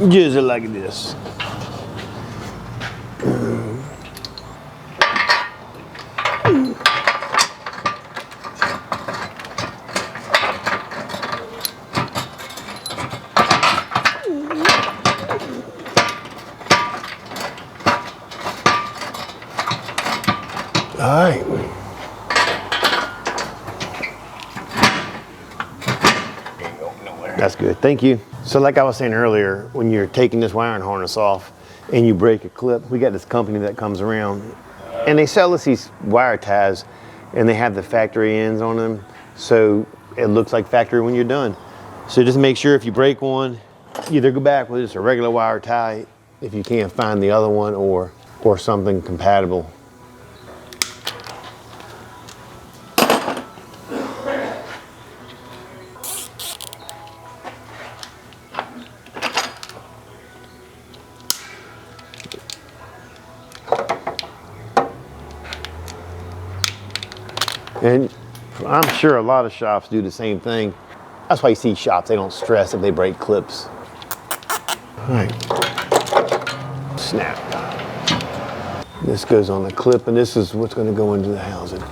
Just like this. All right. That's good, thank you. So like I was saying earlier, when you're taking this wiring harness off and you break a clip, we got this company that comes around and they sell us these wire ties and they have the factory ends on them. So it looks like factory when you're done. So just make sure if you break one, either go back with just a regular wire tie if you can't find the other one or something compatible. And I'm sure a lot of shops do the same thing. That's why you see shops, they don't stress if they break clips. All right, snap. This goes on the clip and this is what's gonna go into the housing.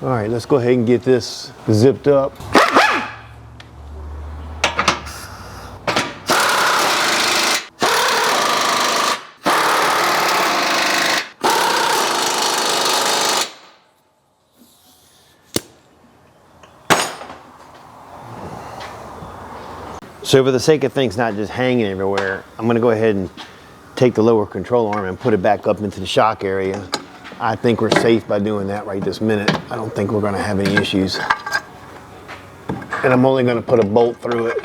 All right, let's go ahead and get this zipped up. So for the sake of things not just hanging everywhere, I'm gonna go ahead and take the lower control arm and put it back up into the shock area. I think we're safe by doing that right this minute. I don't think we're gonna have any issues. And I'm only gonna put a bolt through it.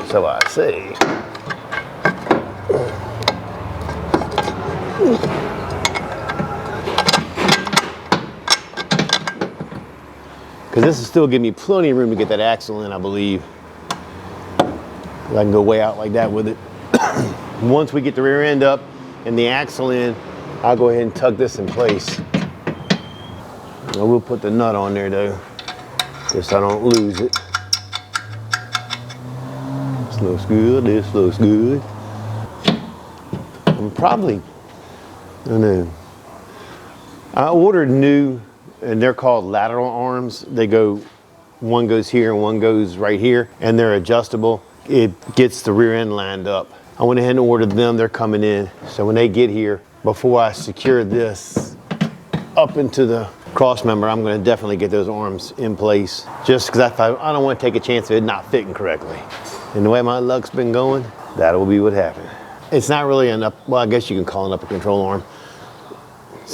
So I say. Because this will still give me plenty of room to get that axle in, I believe. I can go way out like that with it. Once we get the rear end up and the axle in, I'll go ahead and tuck this in place. I will put the nut on there though, just so I don't lose it. This looks good, this looks good. I'm probably, I don't know. I ordered new, and they're called lateral arms. They go, one goes here and one goes right here, and they're adjustable. It gets the rear end lined up. I went ahead and ordered them, they're coming in. So when they get here, before I secure this up into the cross member, I'm gonna definitely get those arms in place. Just because I don't want to take a chance of it not fitting correctly. And the way my luck's been going, that will be what happened. It's not really an up, well, I guess you can call it an upper control arm.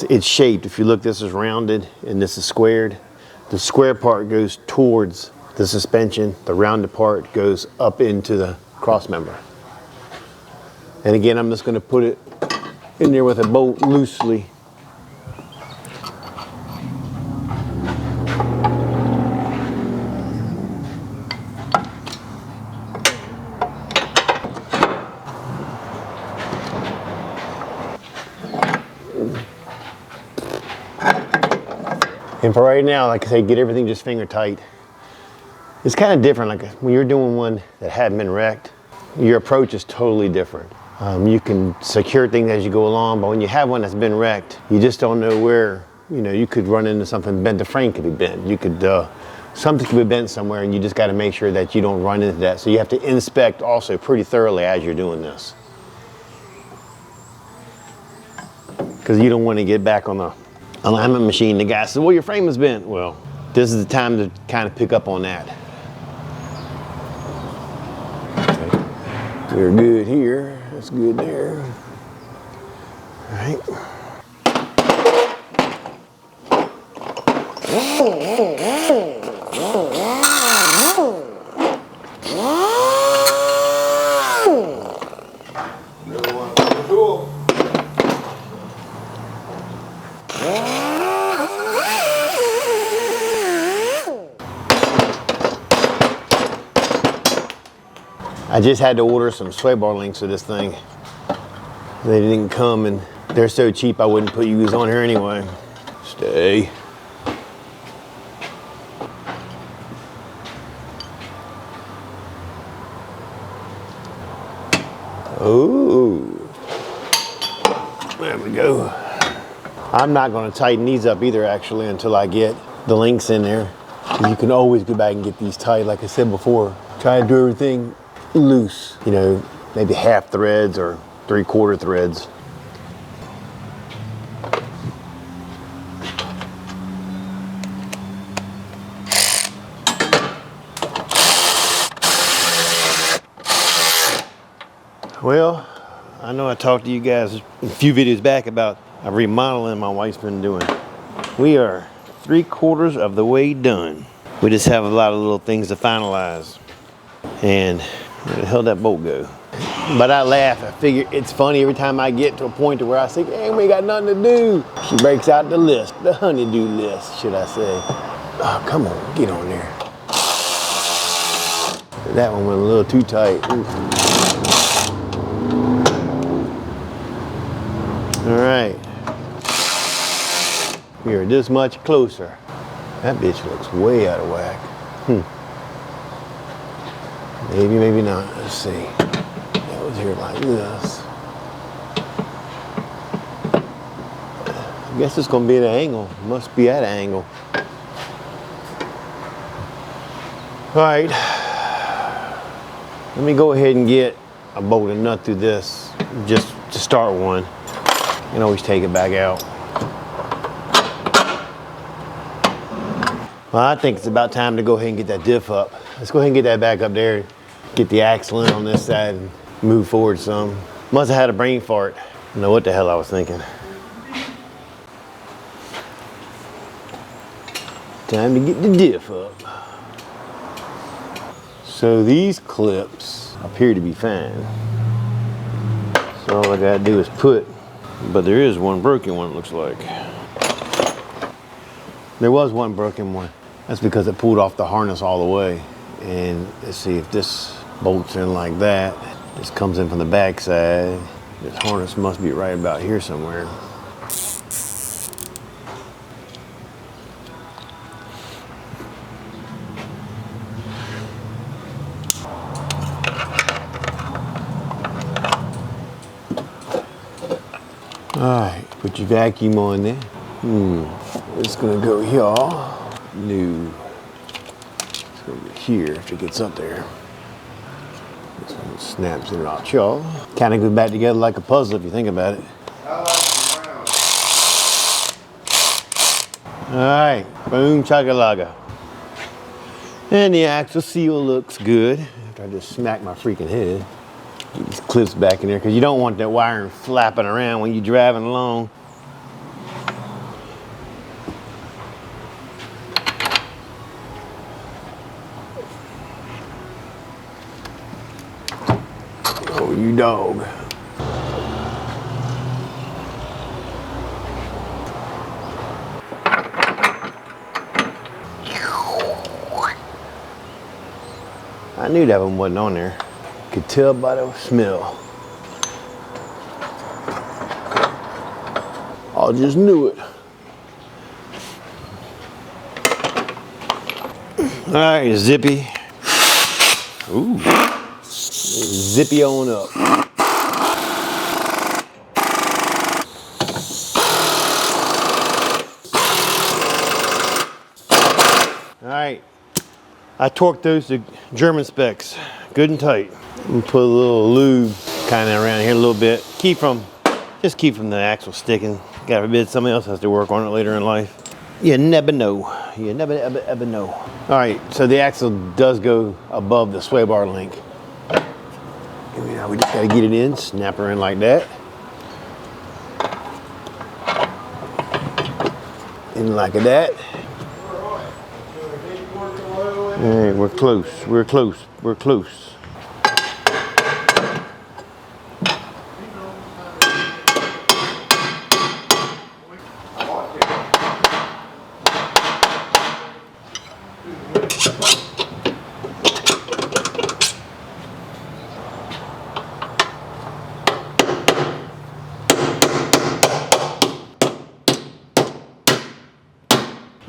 It's shaped, if you look, this is rounded and this is squared. The square part goes towards the suspension, the rounded part goes up into the cross member. And again, I'm just gonna put it in there with a bolt loosely. And for right now, like I say, get everything just finger tight. It's kind of different, like when you're doing one that hadn't been wrecked, your approach is totally different. You can secure things as you go along, but when you have one that's been wrecked, you just don't know where, you could run into something bent. The frame could be bent. You could, something could be bent somewhere, and you just got to make sure that you don't run into that. So you have to inspect also pretty thoroughly as you're doing this. Because you don't want to get back on the alignment machine. The guy says, well, your frame is bent. Well, this is the time to kind of pick up on that. Okay. We're good here. That's good there. All right. I just had to order some sway bar links for this thing. They didn't come, and they're so cheap I wouldn't put these on here anyway. Stay. Oh, there we go. I'm not going to tighten these up either, actually, until I get the links in there. You can always go back and get these tight, like I said before. Try to do everything loose, you know, maybe half threads or 3/4 threads. Well, I know I talked to you guys a few videos back about a remodeling my wife's been doing. We are 3/4 of the way done. We just have a lot of little things to finalize. And where the hell did that bolt go? But I laugh. I figure it's funny every time I get to a point to where I say, hey, we got nothing to do. She breaks out the list, the honey-do list, should I say. Oh, come on, get on there. That one went a little too tight. Oof. All right. We are this much closer. That bitch looks way out of whack. Maybe, maybe not. Let's see. That was here like this. I guess it's gonna be at an angle. Must be at an angle. All right. Let me go ahead and get a bolt and nut through this, just to start one. You can always take it back out. Well, I think it's about time to go ahead and get that diff up. Let's go ahead and get that back up there. Get the axle in on this side and move forward some. Must have had a brain fart. I don't know what the hell I was thinking. Time to get the diff up. So these clips appear to be fine. So all I gotta do is put, but there is one broken one, it looks like. There was one broken one. That's because it pulled off the harness all the way. And let's see if this bolts in like that. This comes in from the back side. This harness must be right about here somewhere. All right, put your vacuum on there. It's gonna go here. No. It's gonna go here if it gets up there. This one snaps it out, y'all. Kind of goes back together like a puzzle if you think about it. All right, boom chakalaga. And the axle seal looks good. After I just smacked my freaking head. Get these clips back in there because you don't want that wiring flapping around when you're driving along. Oh, you dog. I knew that one wasn't on there. Could tell by the smell. I just knew it. All right, zippy. Ooh, zippy on up. All right, I torqued those to German specs, good and tight. I'm gonna put a little lube kind of around here a little bit. Just keep from the axle sticking. God forbid somebody else has to work on it later in life. You never know. You never ever know. All right, so the axle does go above the sway bar link. We just gotta get it in, snap her in like that. In like that. All right, we're close, we're close, we're close.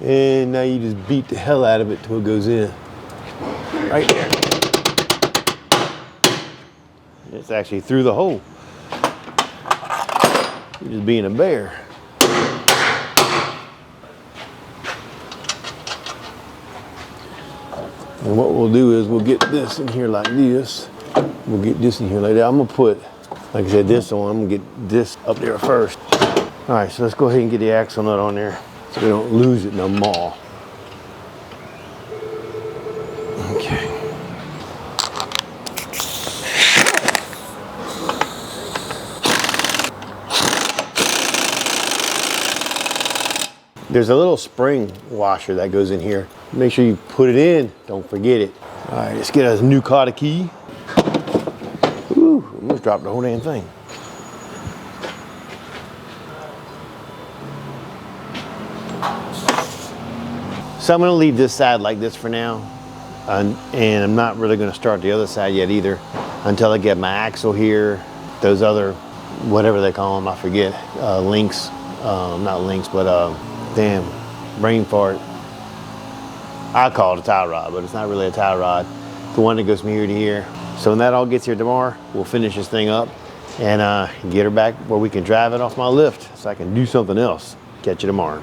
And now you just beat the hell out of it till it goes in. Right there. It's actually through the hole. You're just being a bear. And what we'll do is we'll get this in here like this. We'll get this in here like that. I'm gonna put, like I said, this on. I'm gonna get this up there first. All right, so let's go ahead and get the axle nut on there so we don't lose it in the maw. Okay. There's a little spring washer that goes in here. Make sure you put it in, don't forget it. All right, let's get a new Carter key. Ooh, almost dropped the whole damn thing. So I'm gonna leave this side like this for now. And I'm not really gonna start the other side yet either until I get my axle here, those other, whatever they call them, I forget, links, not links, but damn, brain fart. I call it a tie rod, but it's not really a tie rod. The one that goes from here to here. So when that all gets here tomorrow, we'll finish this thing up and get her back where we can drive it off my lift so I can do something else. Catch you tomorrow.